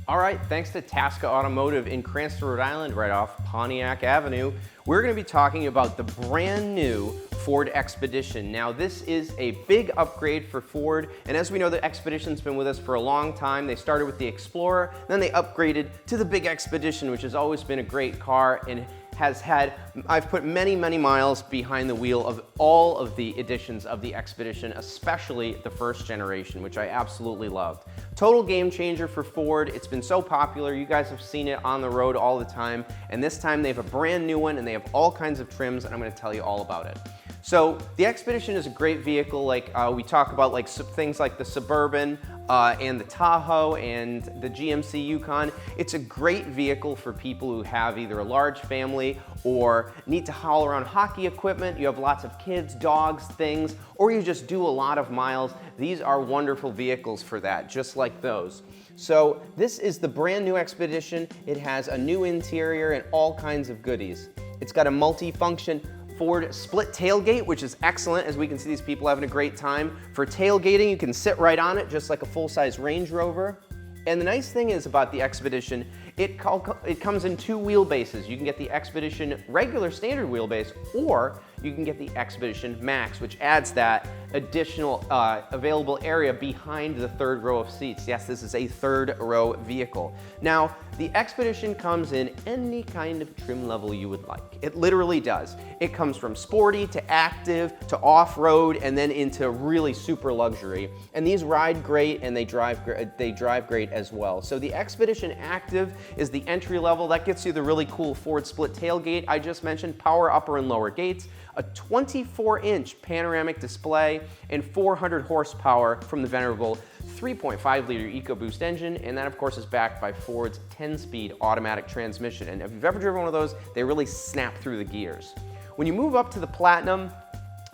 All right, thanks to Tasca Automotive in Cranston, Rhode Island, right off Pontiac Avenue, we're going to be talking about the brand new Ford Expedition. Now, this is a big upgrade for Ford, and as we know, the Expedition's been with us for a long time. They started with the Explorer, then they upgraded to the big Expedition, which has always been a great car and I've put many, many miles behind the wheel of all of the editions of the Expedition, especially the first generation, which I absolutely loved. Total game changer for Ford. It's been so popular. You guys have seen it on the road all the time. And this time they have a brand new one and they have all kinds of trims, and I'm going to tell you all about it. So the Expedition is a great vehicle. Like we talk about like things like the Suburban and the Tahoe and the GMC Yukon. It's a great vehicle for people who have either a large family or need to haul around hockey equipment. You have lots of kids, dogs, things, or you just do a lot of miles. These are wonderful vehicles for that, just like those. So this is the brand new Expedition. It has a new interior and all kinds of goodies. It's got a multi-function Ford split tailgate, which is excellent. As we can see, these people having a great time. For tailgating, you can sit right on it, just like a full-size Range Rover. And the nice thing is about the Expedition, it comes in two wheelbases. You can get the Expedition regular standard wheelbase, or you can get the Expedition Max, which adds that additional available area behind the third row of seats. Yes, this is a third row vehicle. Now, the Expedition comes in any kind of trim level you would like. It literally does. It comes from sporty to active to off-road and then into really super luxury. And these ride great and they drive great as well. So the Expedition Active is the entry level. That gets you the really cool Ford split tailgate I just mentioned, power upper and lower gates, a 24-inch panoramic display, and 400 horsepower from the venerable 3.5-liter EcoBoost engine, and that of course is backed by Ford's 10-speed automatic transmission. And if you've ever driven one of those, they really snap through the gears. When you move up to the Platinum,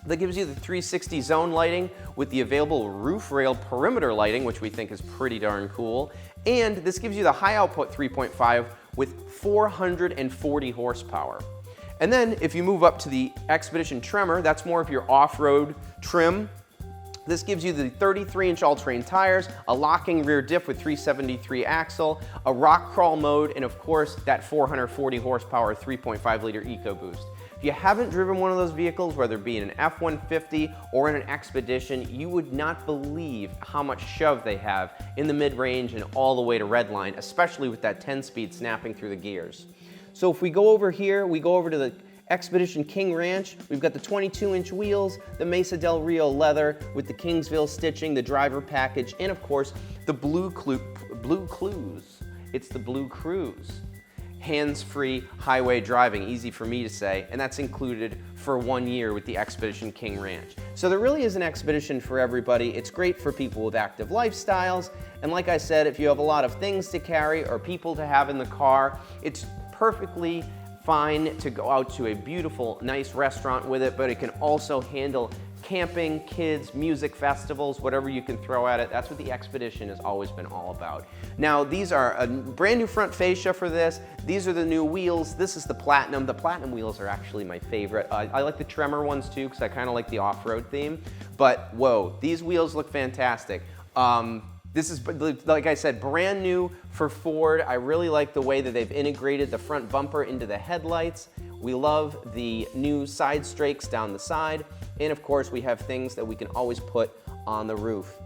that gives you the 360 zone lighting with the available roof rail perimeter lighting, which we think is pretty darn cool. And this gives you the high output 3.5 with 440 horsepower. And then if you move up to the Expedition Tremor, that's more of your off-road trim. This gives you the 33-inch all-terrain tires, a locking rear diff with 373 axle, a rock crawl mode, and of course that 440 horsepower 3.5-liter EcoBoost. If you haven't driven one of those vehicles, whether it be in an F-150 or in an Expedition, you would not believe how much shove they have in the mid-range and all the way to redline, especially with that 10-speed snapping through the gears. So if we go over here, we go over to the Expedition King Ranch. We've got the 22-inch wheels, the Mesa Del Rio leather with the Kingsville stitching, the driver package, and of course, the Blue Cruise. It's the Blue Cruise. Hands-free highway driving, easy for me to say, and that's included for 1 year with the Expedition King Ranch. So there really is an Expedition for everybody. It's great for people with active lifestyles, and like I said, if you have a lot of things to carry or people to have in the car, it's perfectly fine to go out to a beautiful, nice restaurant with it, but it can also handle camping, kids, music festivals, whatever you can throw at it. That's what the Expedition has always been all about. Now, these are a brand new front fascia for this. These are the new wheels. This is the Platinum. The Platinum wheels are actually my favorite. I like the Tremor ones too, because I kind of like the off-road theme. But whoa, these wheels look fantastic. This is, like I said, brand new for Ford. I really like the way that they've integrated the front bumper into the headlights. We love the new side strakes down the side. And of course, we have things that we can always put on the roof.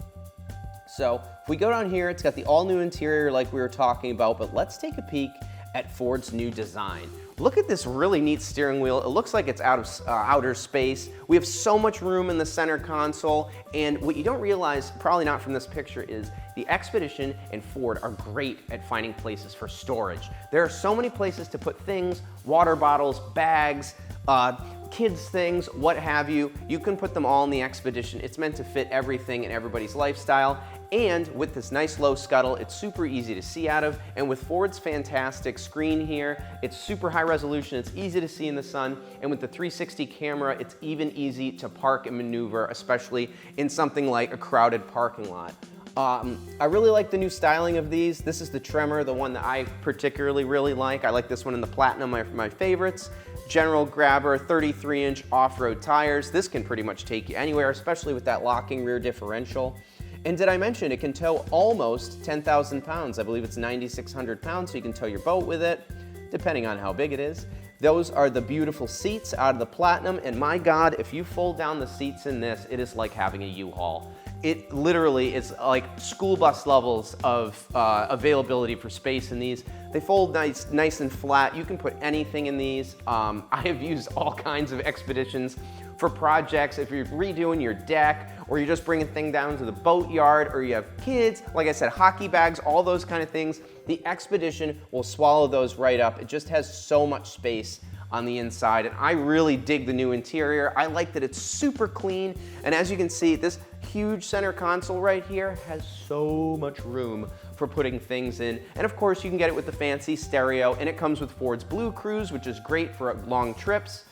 So if we go down here, it's got the all-new interior like we were talking about, but let's take a peek at Ford's new design. Look at this really neat steering wheel. It looks like it's out of outer space. We have so much room in the center console, and what you don't realize, probably not from this picture, is the Expedition and Ford are great at finding places for storage. There are so many places to put things, water bottles, bags, kids things, what have you. You can put them all in the Expedition. It's meant to fit everything and everybody's lifestyle. And with this nice low scuttle, it's super easy to see out of. And with Ford's fantastic screen here, it's super high resolution, it's easy to see in the sun. And with the 360 camera, it's even easy to park and maneuver, especially in something like a crowded parking lot. I really like the new styling of these. This is the Tremor, the one that I particularly really like. I like this one in the Platinum, my favorites. General grabber, 33-inch off-road tires. This can pretty much take you anywhere, especially with that locking rear differential. And did I mention it can tow almost 10,000 pounds? I believe it's 9,600 pounds, so you can tow your boat with it, depending on how big it is. Those are the beautiful seats out of the Platinum, and my God, if you fold down the seats in this, it is like having a U-Haul. It literally is like school bus levels of availability for space in these. They fold nice and flat. You can put anything in these. I have used all kinds of expeditions for projects. If you're redoing your deck, or you're just bringing things down to the boatyard, or you have kids, like I said, hockey bags, all those kind of things, the Expedition will swallow those right up. It just has so much space on the inside, and I really dig the new interior. I like that it's super clean, and as you can see, this huge center console right here has so much room for putting things in. And of course, you can get it with the fancy stereo, and it comes with Ford's Blue Cruise, which is great for long trips.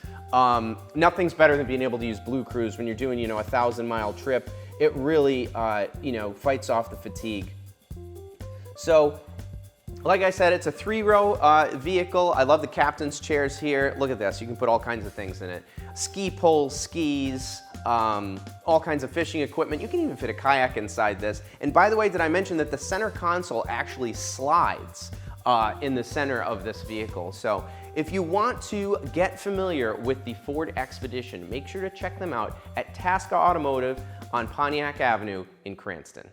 Nothing's better than being able to use Blue Cruise when you're doing, a 1,000-mile trip. It really, fights off the fatigue. So, like I said, it's a 3-row vehicle. I love the captain's chairs here. Look at this. You can put all kinds of things in it. Ski poles, skis, all kinds of fishing equipment. You can even fit a kayak inside this. And by the way, did I mention that the center console actually slides in the center of this vehicle? So if you want to get familiar with the Ford Expedition, make sure to check them out at Tasca Automotive on Pontiac Avenue in Cranston.